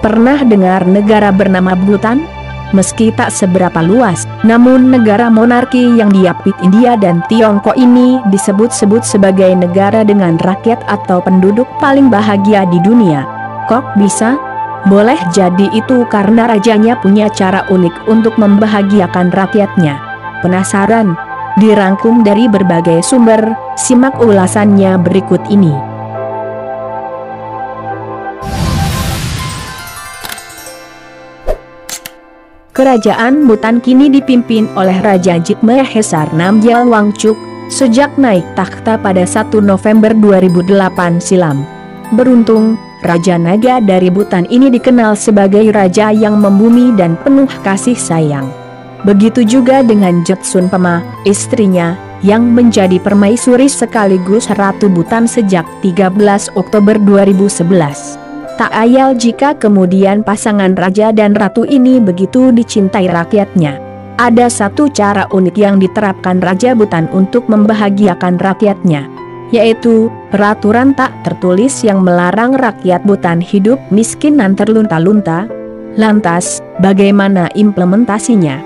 pernah dengar negara bernama Bhutan? Meski tak seberapa luas, namun negara monarki yang diapit India dan Tiongkok ini disebut-sebut sebagai negara dengan rakyat atau penduduk paling bahagia di dunia. Kok bisa? Boleh jadi itu karena rajanya punya cara unik untuk membahagiakan rakyatnya. Penasaran? Dirangkum dari berbagai sumber, simak ulasannya berikut ini. Kerajaan Bhutan kini dipimpin oleh Raja Jigme-Hesar Namgyal Wangchuk, sejak naik takhta pada 1 November 2008 silam. Beruntung, Raja Naga dari Bhutan ini dikenal sebagai raja yang membumi dan penuh kasih sayang. Begitu juga dengan Jetsun Pema, istrinya, yang menjadi permaisuri sekaligus Ratu Bhutan sejak 13 Oktober 2011. Tak ayal jika kemudian pasangan raja dan ratu ini begitu dicintai rakyatnya. Ada satu cara unik yang diterapkan Raja Bhutan untuk membahagiakan rakyatnya, yaitu peraturan tak tertulis yang melarang rakyat Bhutan hidup miskin dan terlunta-lunta. Lantas, bagaimana implementasinya?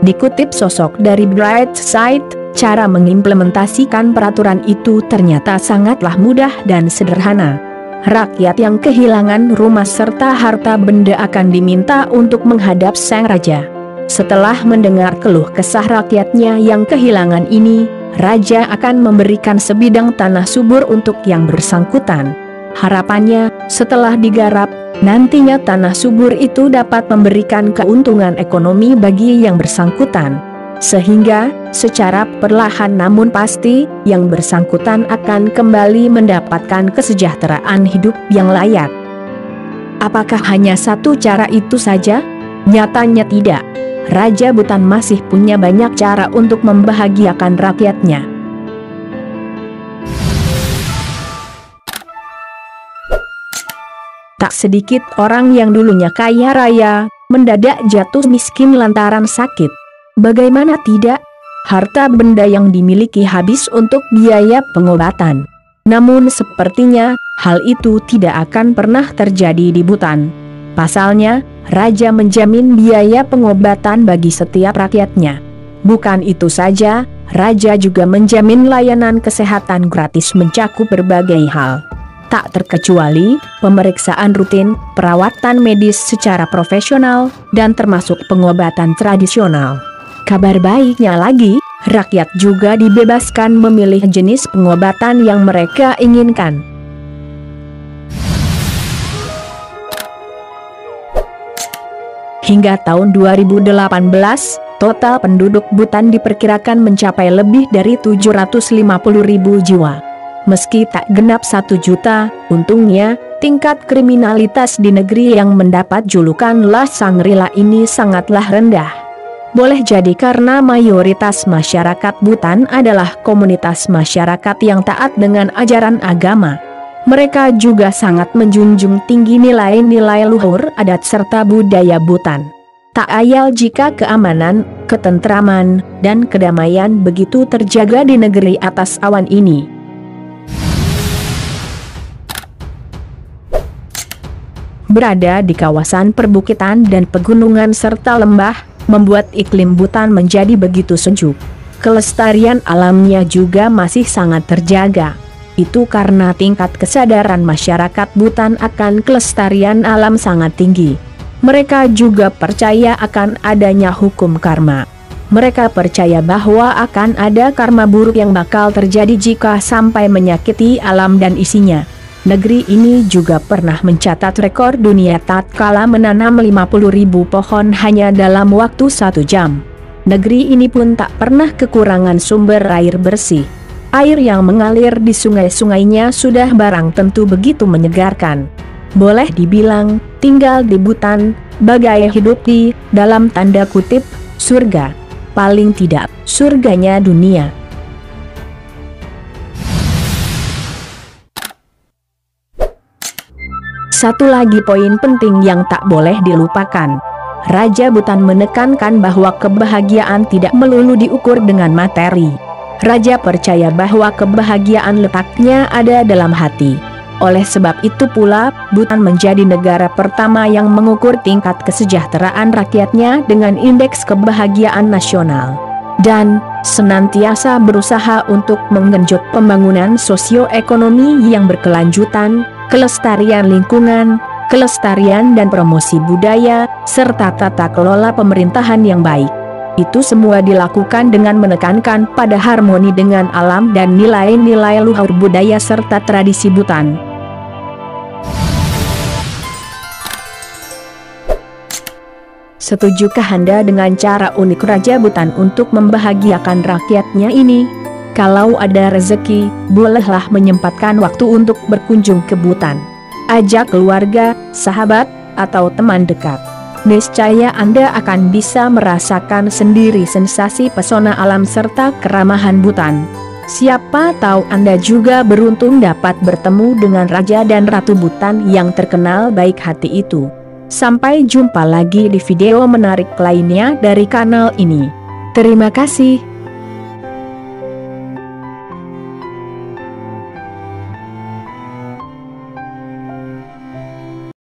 Dikutip sosok dari Bright Side, cara mengimplementasikan peraturan itu ternyata sangatlah mudah dan sederhana. Rakyat yang kehilangan rumah serta harta benda akan diminta untuk menghadap sang raja. Setelah mendengar keluh kesah rakyatnya yang kehilangan ini, raja akan memberikan sebidang tanah subur untuk yang bersangkutan. Harapannya, setelah digarap, nantinya tanah subur itu dapat memberikan keuntungan ekonomi bagi yang bersangkutan. Sehingga, secara perlahan namun pasti, yang bersangkutan akan kembali mendapatkan kesejahteraan hidup yang layak. Apakah hanya satu cara itu saja? Nyatanya tidak. Raja Bhutan masih punya banyak cara untuk membahagiakan rakyatnya. Tak sedikit orang yang dulunya kaya raya, mendadak jatuh miskin lantaran sakit. Bagaimana tidak? Harta benda yang dimiliki habis untuk biaya pengobatan. Namun sepertinya, hal itu tidak akan pernah terjadi di Bhutan. Pasalnya, raja menjamin biaya pengobatan bagi setiap rakyatnya. Bukan itu saja, raja juga menjamin layanan kesehatan gratis mencakup berbagai hal. Tak terkecuali, pemeriksaan rutin, perawatan medis secara profesional, dan termasuk pengobatan tradisional. Kabar baiknya lagi, rakyat juga dibebaskan memilih jenis pengobatan yang mereka inginkan. Hingga tahun 2018, total penduduk Bhutan diperkirakan mencapai lebih dari 750.000 jiwa. Meski tak genap 1 juta, untungnya, tingkat kriminalitas di negeri yang mendapat julukan La Shangri-La ini sangatlah rendah. Boleh jadi karena mayoritas masyarakat Bhutan adalah komunitas masyarakat yang taat dengan ajaran agama. Mereka juga sangat menjunjung tinggi nilai-nilai luhur adat serta budaya Bhutan. Tak ayal jika keamanan, ketentraman, dan kedamaian begitu terjaga di negeri atas awan ini. Berada di kawasan perbukitan dan pegunungan serta lembah, membuat iklim Bhutan menjadi begitu sejuk. Kelestarian alamnya juga masih sangat terjaga. Itu karena tingkat kesadaran masyarakat Bhutan akan kelestarian alam sangat tinggi. Mereka juga percaya akan adanya hukum karma. Mereka percaya bahwa akan ada karma buruk yang bakal terjadi jika sampai menyakiti alam dan isinya. Negeri ini juga pernah mencatat rekor dunia tatkala menanam 50.000 pohon hanya dalam waktu 1 jam. Negeri ini pun tak pernah kekurangan sumber air bersih. Air yang mengalir di sungai-sungainya sudah barang tentu begitu menyegarkan. Boleh dibilang, tinggal di Bhutan, bagai hidup di, dalam tanda kutip, surga. Paling tidak, surganya dunia. Satu lagi poin penting yang tak boleh dilupakan. Raja Bhutan menekankan bahwa kebahagiaan tidak melulu diukur dengan materi. Raja percaya bahwa kebahagiaan letaknya ada dalam hati. Oleh sebab itu pula, Bhutan menjadi negara pertama yang mengukur tingkat kesejahteraan rakyatnya dengan indeks kebahagiaan nasional. Dan senantiasa berusaha untuk menggenjot pembangunan sosioekonomi yang berkelanjutan, kelestarian lingkungan, kelestarian dan promosi budaya, serta tata kelola pemerintahan yang baik. Itu semua dilakukan dengan menekankan pada harmoni dengan alam dan nilai-nilai luhur budaya serta tradisi Bhutan. Setujukah Anda dengan cara unik Raja Bhutan untuk membahagiakan rakyatnya ini? Kalau ada rezeki, bolehlah menyempatkan waktu untuk berkunjung ke Bhutan. Ajak keluarga, sahabat, atau teman dekat. Niscaya Anda akan bisa merasakan sendiri sensasi pesona alam serta keramahan Bhutan. Siapa tahu Anda juga beruntung dapat bertemu dengan Raja dan Ratu Bhutan yang terkenal baik hati itu. Sampai jumpa lagi di video menarik lainnya dari kanal ini. Terima kasih.